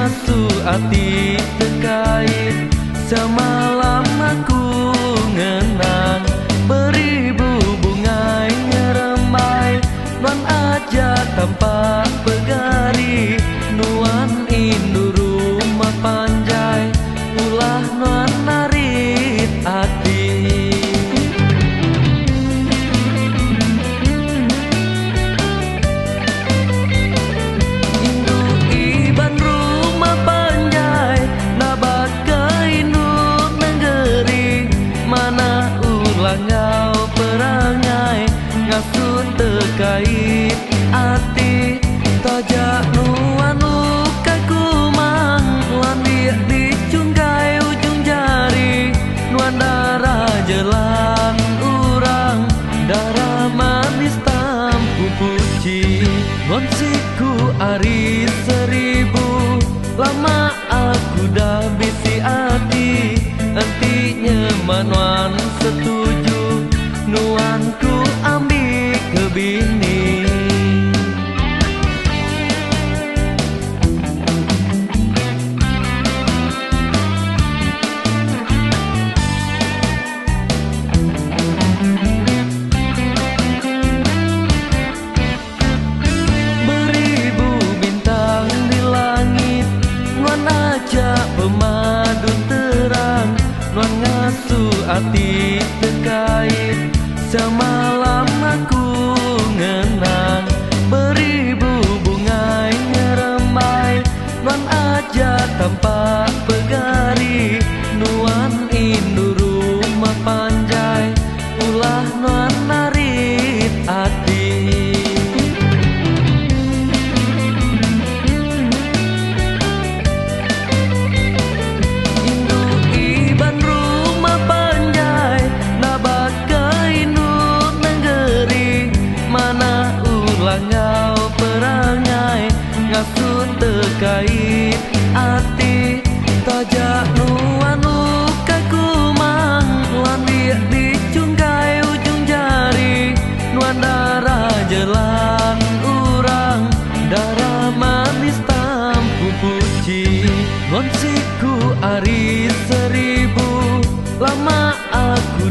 ngasu hati terkait. Semalam aku ngenang beribu bungai nyeremai. Nuan aja tanpa pegari, nuan indu rumah panjai. Ulah nuan narit hati. Ngau perangai ngasuh terkait hati. Tajak nuan lukaku mang, nuan dia dicungkai ujung jari. Nuan darah jelang urang, darah manis tampu puji. Nuan siku ari seribu, lama aku dah bisi hati. Entinya manuan setuju, nuanku ambil ke bini. Beribu bintang di langit, nuan ajak pemadu terang. Nuan ngasuh hati terkait. Semalam aku ngenang beribu bungai nyeremai. Nuan aja tanpa pegari, nuan indu rumah panjai. Ulah nuan narit hati. Ngau perangai ngasuh terkait hati. Tajak nuan lukaku mang, nuan dia dicungkai ujung jari. Nuan darah jelang urang, darah manis tampu puji. Nuan siku ari seribu, lama aku